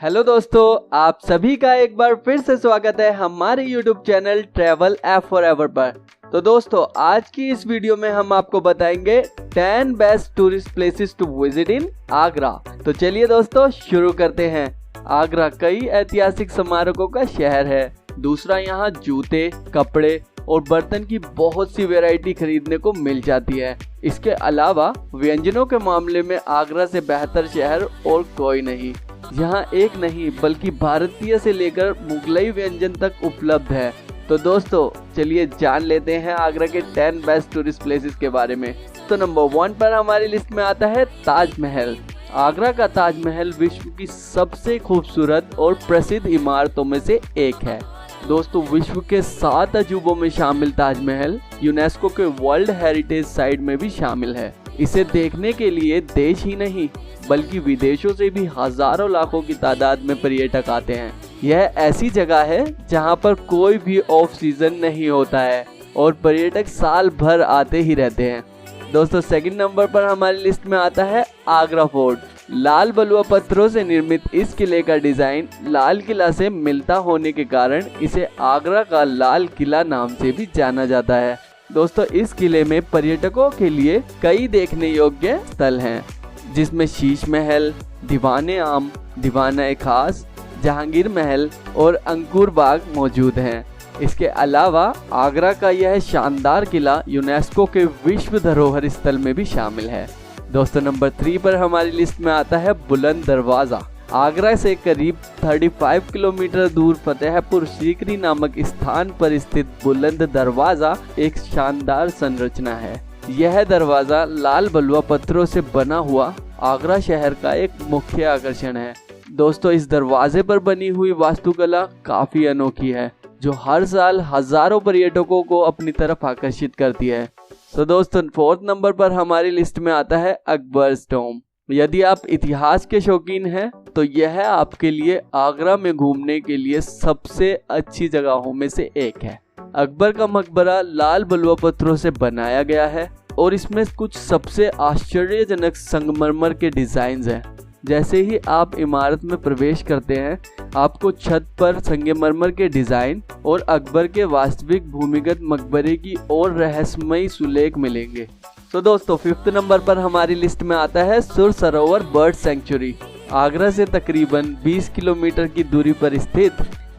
Hello दोस्तों, आप सभी का एक बार फिर से स्वागत है हमारे YouTube channel travel F forever पर। तो दोस्तों, आज की इस वीडियो में हम आपको बताएंगे 10 best tourist places to visit in Agra. तो चलिए दोस्तों शुरू करते हैं। आगरा कई ऐतिहासिक स्मारकों का शहर है। दूसरा, यहाँ जूते, कपड़े और बर्तन की बहुत सी वैरायटी खरीदने को मिल जाती है। इसके अलावा व्यंजनों के मामले में आगरा से बेहतर शहर और कोई नहीं। यहाँ एक नहीं बल्कि भारतीय से लेकर मुगलई व्यंजन तक उपलब्ध है। तो दोस्तों चलिए जान लेते हैं आगरा के 10 बेस्ट टूरिस्ट प्लेसेस के बारे में। तो नंबर 1 पर हमारी लिस्ट में आता है ताजमहल। आगरा का ताजमहल विश्व की सबसे खूबसूरत और प्रसिद्ध इमारतों में से एक है। दोस्तों, विश्व के 7 अजूबों में शामिल ताजमहल यूनेस्को के वर्ल्ड हेरिटेज साइट में भी शामिल है। इसे देखने के लिए देश ही नहीं बल्कि विदेशों से भी हजारों लाखों की तादाद में पर्यटक आते हैं। यह ऐसी जगह है जहां पर कोई भी ऑफ सीजन नहीं होता है और पर्यटक साल भर आते ही रहते हैं। दोस्तों, सेकंड नंबर पर हमारी लिस्ट में आता है आगरा फोर्ट। लाल बलुआ पत्थरों से निर्मित इस किले का डिजाइन लाल किला से मिलता होने के कारण इसे आगरा का लाल किला नाम से भी जाना जाता है। दोस्तों, इस किले में पर्यटकों के लिए कई देखने योग्य स्थल हैं, जिसमें शीश महल, दीवाने आम, दीवाना खास, जहांगीर महल और अंकुर बाग मौजूद हैं। इसके अलावा आगरा का यह शानदार किला यूनेस्को के विश्व धरोहर स्थल में भी शामिल है। दोस्तों, नंबर 3 पर हमारी लिस्ट में आता है बुलंद दरवाजा। आगरा से करीब 35 किलोमीटर दूर फतेहपुर सीकरी नामक स्थान पर स्थित बुलंद दरवाजा एक शानदार संरचना है। यह दरवाजा लाल बलुआ पत्थरों से बना हुआ आगरा शहर का एक मुख्य आकर्षण है। दोस्तों, इस दरवाजे पर बनी हुई वास्तुकला काफी अनोखी है, जो हर साल हजारों पर्यटकों को अपनी तरफ आकर्षित करती है। तो दोस्तों, 4th नंबर पर हमारी लिस्ट में आता है अकबर्स टॉम्ब। यदि आप इतिहास के शौकीन हैं तो यह आपके लिए आगरा में घूमने के लिए सबसे अच्छी जगहों में से एक है। अकबर का मकबरा लाल बलुआ पत्थरों से बनाया गया है और इसमें कुछ सबसे आश्चर्यजनक संगमरमर के डिजाइन्स हैं। जैसे ही आप इमारत में प्रवेश करते हैं, आपको छत पर संगमरमर के डिजाइन और अकबर के वास्तविक भूमिगत मकबरे की और रहस्यमयी सुलेख मिलेंगे। तो दोस्तों, 5th नंबर पर हमारी लिस्ट में आता है सुर सरोवर बर्ड सेंचुरी। आगरा से तकरीबन 20 किलोमीटर की दूरी पर स्थित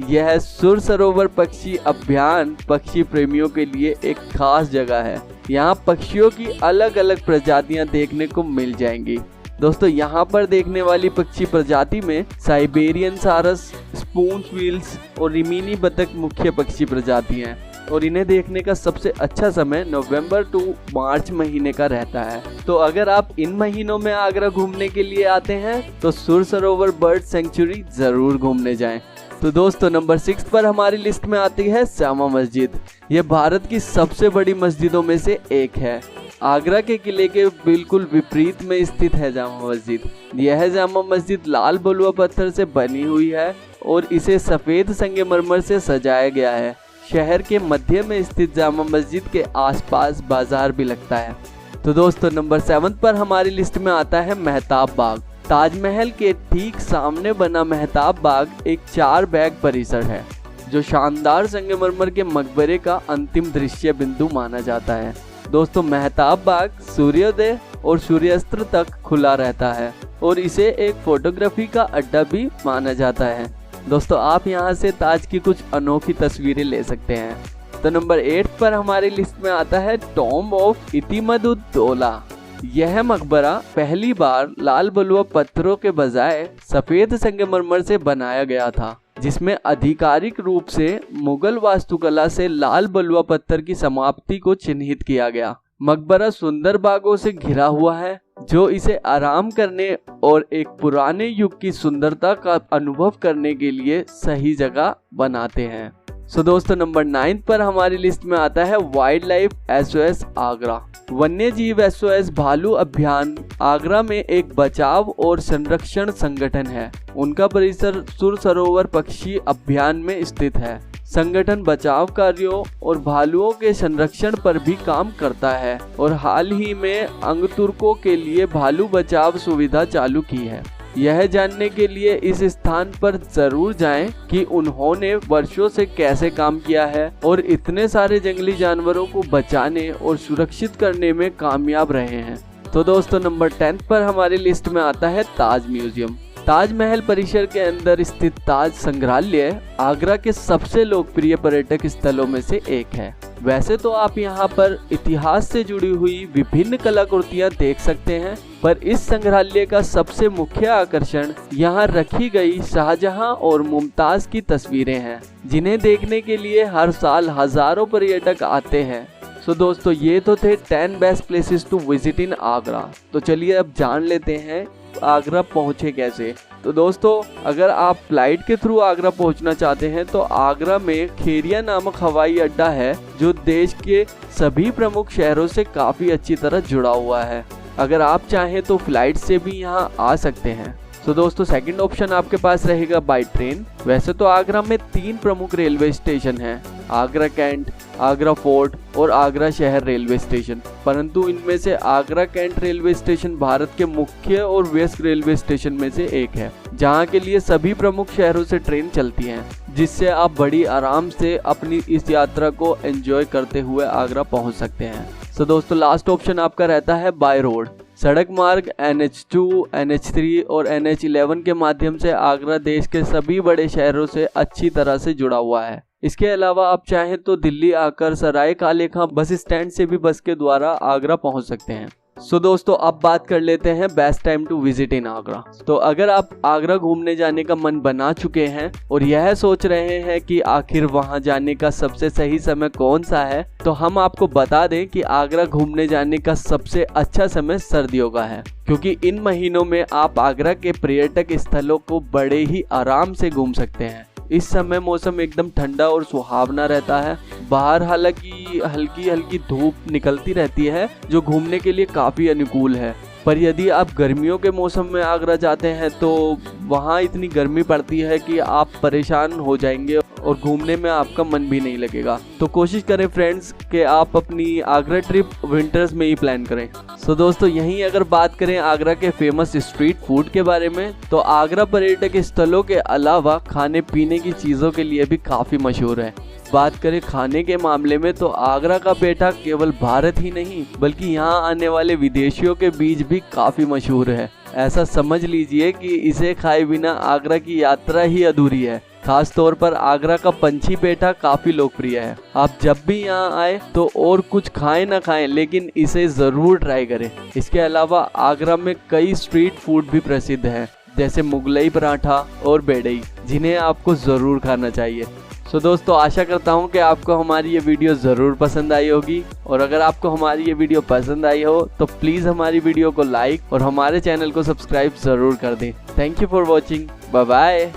यह सुर सरोवर पक्षी अभ्यान पक्षी प्रेमियों के लिए एक खास जगह है। यहाँ पक्षियों की अलग अलग प्रजातियाँ देखने को मिल जाएंगी। दोस्तों, यहाँ पर देखने वाली पक्षी प्रजाति में साइबेरियन सारस, स्पून व्हील्स और रिमीनी बतख मुख्य पक्षी प्रजाति हैं और इन्हें देखने का सबसे अच्छा समय नवंबर टू मार्च महीने का रहता है। तो अगर आप इन महीनों में आगरा घूमने के लिए आते हैं तो सुर सरोवर बर्ड सेंचुरी जरूर घूमने जाएं। तो दोस्तों, नंबर 6 पर हमारी लिस्ट में आती है जामा मस्जिद। यह भारत की सबसे बड़ी मस्जिदों में से एक है। आगरा के किले के बिल्कुल विपरीत में स्थित है जामा मस्जिद। यह जामा मस्जिद लाल बलुआ पत्थर से बनी हुई है और इसे सफेद संगमरमर से सजाया गया है। शहर के मध्य में स्थित जामा मस्जिद के आसपास बाजार भी लगता है। तो दोस्तों, नंबर 7 पर हमारी लिस्ट में आता है मेहताब बाग। ताजमहल के ठीक सामने बना मेहताब बाग एक 4 बैग परिसर है, जो शानदार संगमरमर के मकबरे का अंतिम दृश्य बिंदु माना जाता है। दोस्तों, मेहताब बाग सूर्योदय और सूर्यास्त तक खुला रहता है और इसे एक फोटोग्राफी का अड्डा भी माना जाता है। दोस्तों, आप यहां से ताज की कुछ अनोखी तस्वीरें ले सकते हैं। तो नंबर 8 पर हमारी लिस्ट में आता है टॉम्ब ऑफ इतिमद-उद-दौला। यह मकबरा पहली बार लाल बलुआ पत्थरों के बजाय सफेद संगमरमर से बनाया गया था, जिसमें आधिकारिक रूप से मुगल वास्तुकला से लाल बलुआ पत्थर की समाप्ति को चिन्हित किया गया। मकबरा सुंदर बागों से घिरा हुआ है, जो इसे आराम करने और एक पुराने युग की सुंदरता का अनुभव करने के लिए सही जगह बनाते हैं। सो दोस्तों, नंबर 9 पर हमारी लिस्ट में आता है वाइल्ड लाइफ SOS आगरा। वन्य जीव SOS भालू अभियान आगरा में एक बचाव और संरक्षण संगठन है। उनका परिसर सुर सरोवर पक्षी अभियान में स्थित है। संगठन बचाव कार्यों और भालुओं के संरक्षण पर भी काम करता है और हाल ही में अंगतुर्कों के लिए भालू बचाव सुविधा चालू की है। यह जानने के लिए इस स्थान पर जरूर जाएं कि उन्होंने वर्षों से कैसे काम किया है और इतने सारे जंगली जानवरों को बचाने और सुरक्षित करने में कामयाब रहे हैं। तो दोस्तों नंबर 10 पर हमारी लिस्ट में आता है ताज म्यूजियम। ताजमहल परिसर के अंदर स्थित ताज संग्रहालय आगरा के सबसे लोकप्रिय पर्यटक स्थलों में से एक है। वैसे तो आप यहाँ पर इतिहास से जुड़ी हुई विभिन्न कलाकृतियाँ देख सकते हैं, पर इस संग्रहालय का सबसे मुख्य आकर्षण यहाँ रखी गई शाहजहां और मुमताज की तस्वीरें हैं, जिन्हें देखने के लिए हर साल हजारों पर्यटक आते हैं। सो दोस्तों ये तो थे 10 best places to visit in Agra. तो चलिए अब जान लेते हैं आगरा पहुँचे कैसे। तो दोस्तों अगर आप फ्लाइट के थ्रू आगरा पहुंचना चाहते हैं तो आगरा में खेरिया नामक हवाई अड्डा है, जो देश के सभी प्रमुख शहरों से काफ़ी अच्छी तरह जुड़ा हुआ है। अगर आप चाहें तो फ्लाइट से भी यहां आ सकते हैं। तो दोस्तों सेकंड ऑप्शन आपके पास रहेगा बाय ट्रेन। वैसे तो आगरा में 3 प्रमुख रेलवे स्टेशन हैं, आगरा कैंट, आगरा फोर्ट और आगरा शहर रेलवे स्टेशन, परंतु इनमें से Agra Cantt railway station Bharat के मुख्य और व्यस्त रेलवे स्टेशन में से एक है, जहां के लिए सभी प्रमुख शहरों से ट्रेन चलती हैं, जिससे आप बड़ी आराम से अपनी इस यात्रा को एंजॉय करते हुए आगरा पहुंच सकते हैं। तो दोस्तों लास्ट ऑप्शन आपका रहता है बाय रोड। सड़क मार्ग NH2, NH3 और NH11 के माध्यम से आगरा देश के सभी बड़े शहरों से अच्छी तरह से जुड़ा हुआ है। इसके अलावा आप चाहें तो दिल्ली आकर सराय काले खां बस स्टैंड से भी बस के द्वारा आगरा पहुंच सकते हैं। सो दोस्तों अब बात कर लेते हैं best time to visit in Agra. तो अगर आप आगरा घूमने जाने का मन बना चुके हैं और यह सोच रहे हैं कि आखिर वहां जाने का सबसे सही समय कौन सा है, तो हम आपको बता दें कि आगरा घूमने जाने का सबसे अच्छा समय सर्दियों का है, क्योंकि इन महीनों में आप आगरा के पर्यटक स्थलों को बड़े ही आराम से घूम सकते हैं। इस समय मौसम एकदम ठंडा और सुहावना रहता है। बाहर हालांकि हल्की हल्की धूप निकलती रहती है, जो घूमने के लिए काफ़ी अनुकूल है। पर यदि आप गर्मियों के मौसम में आगरा जाते हैं तो वहाँ इतनी गर्मी पड़ती है कि आप परेशान हो जाएंगे और घूमने में आपका मन भी नहीं लगेगा। तो कोशिश करें फ्रेंड्स कि आप अपनी आगरा ट्रिप विंटर्स में ही प्लान करें। सो दोस्तों यहीं अगर बात करें आगरा के फेमस स्ट्रीट फूड के बारे में, तो आगरा पर्यटक स्थलों के अलावा खाने पीने की चीज़ों के लिए भी काफ़ी मशहूर है। बात करें खाने के मामले में तो आगरा का पेठा केवल भारत ही नहीं बल्कि यहाँ आने वाले विदेशियों के बीच भी काफ़ी मशहूर है। ऐसा समझ लीजिए कि इसे खाए बिना आगरा की यात्रा ही अधूरी है। खास तौर पर आगरा का पंछी पेठा काफ़ी लोकप्रिय है। आप जब भी यहाँ आए तो और कुछ खाएं ना खाएं, लेकिन इसे ज़रूर ट्राई करें। इसके अलावा आगरा में कई स्ट्रीट फूड भी प्रसिद्ध हैं, जैसे मुगलई पराठा और बेड़ई, जिन्हें आपको ज़रूर खाना चाहिए। सो दोस्तों आशा करता हूँ कि आपको हमारी ये वीडियो ज़रूर पसंद आई होगी, और अगर आपको हमारी ये वीडियो पसंद आई हो तो प्लीज़ हमारी वीडियो को लाइक और हमारे चैनल को सब्सक्राइब ज़रूर कर दें। Thank you for watching. Bye bye.